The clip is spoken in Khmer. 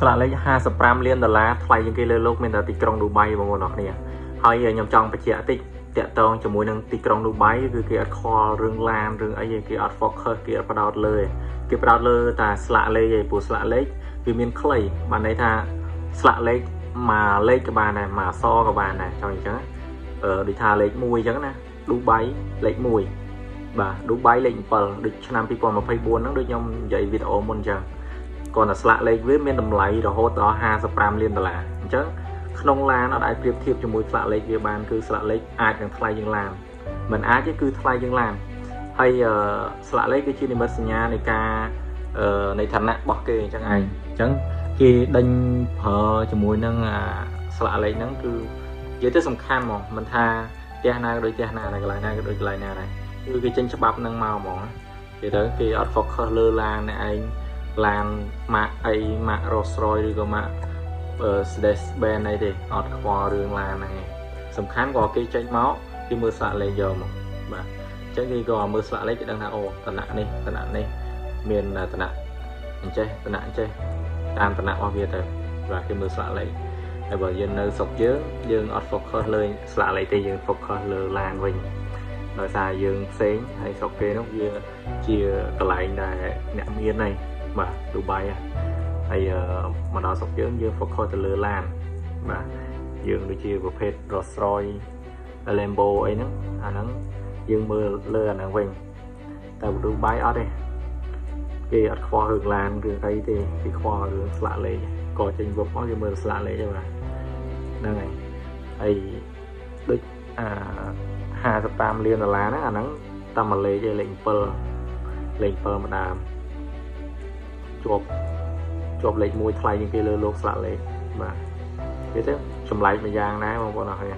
ละเลย$55,000,000ថ្លៃជាងគេលើលោកមានតែទីក្រុងឌូបៃបងប្អូនអរគ្នាហើយខ្ញុំចង់បញ្ជាក់តិចតាក់ទងជាមួយនឹងទីក្រុងឌូបៃគឺគេអត់ខលរឿងឡានរឿងអីគេអត់ focus គេអត់បដោតលើគេបដោតលើតែស្លាកលេខឯងព្រោះស្លាកលេខវាមានខ្លីបានន័យថាស្លាកលេខមួយលេខក៏បានដែរមួយអក្សរក៏បានដែរចង់អញ្ចឹងដូចថាលេខ1អញ្ចឹងណាឌូបៃលេខ1បាទឌូបៃលេខ7ដូចឆ្នាំ2024ហ្នឹងដូចខ្ញុំនិយាយវីដេអូមុនអញ្ចឹងគាត់តែស្លាកលេខវាមានតម្លៃរហូតដល់$55,000,000អញ្ចឹងក្នុងឡានអត់អាចប្រៀបធៀបជាមួយស្លាកលេខវាបានគឺស្លាកលេខអាចនឹងថ្លៃជាងឡានមិនអាចទេគឺថ្លៃជាងឡានហើយស្លាកលេខគឺជានិមិត្តសញ្ញានៃការនៃឋានៈរបស់គេអញ្ចឹងឯងអញ្ចឹងគេដេញប្រើជាមួយនឹងស្លាកលេខហ្នឹងគឺនិយាយទៅសំខាន់ហ្មងមិនថាផ្ទះណាក៏ដូចផ្ទះណាកន្លែងណាក៏ដូចកន្លែងណាដែរគឺគេចេញច្បាប់ហ្នឹងមកហ្មងគេទៅគេអត់ focus លើឡានឯងឡានម៉ាកអីម៉ាក Rolls Royce ឬក៏ម៉ាកMercedes-Benz អីទេអត់ខ្វល់រឿងឡានហ្នឹងឯងសំខាន់ក៏គេចេញមកគេមើលស្លាកលេខយកមកបាទអញ្ចឹងគេក៏មើលស្លាកលេខគេដឹងថាអូឋានៈនេះឋានៈនេះមានឋានៈអញ្ចេះឋានៈអញ្ចេះតាមឋានៈរបស់វាទៅបាទគេមើលស្លាកលេខហើយបើយើងនៅស្រុកយើងអត់ focus លើស្លាកលេខទេយើង focus លើឡានវិញដោយសារយើងផ្សេងហើយស្រុកគេនោះវាជាកន្លែងដែលអ្នកមានហើយបាទឌូបៃហើយមកដល់ស្រុកយើង focus ទៅលើឡានបាទយើងដូចជាប្រភេទ Rolls Royce Lambo អីហ្នឹងអាហ្នឹងយើងមើលលើអាហ្នឹងវិញតែឌូបៃអត់ទេគេអត់ខ្វល់រឿងឡានរឿងអីទេគេខ្វល់រឿងស្លាកលេខក៏ចេញវឹបមកគេមើលស្លាកលេខទេបាទហ្នឹងហើយដូច$55,000,000ហ្នឹងអាហ្នឹងតាមមួយលេខលេខ7លេខ7ម្ដងជាប់លេខ1ថ្លៃជាងគេលើលោកស្លាកលេខបាទនិយាយទៅចម្លែកមួយយ៉ាងដែរបងប្អូនអរគ្នា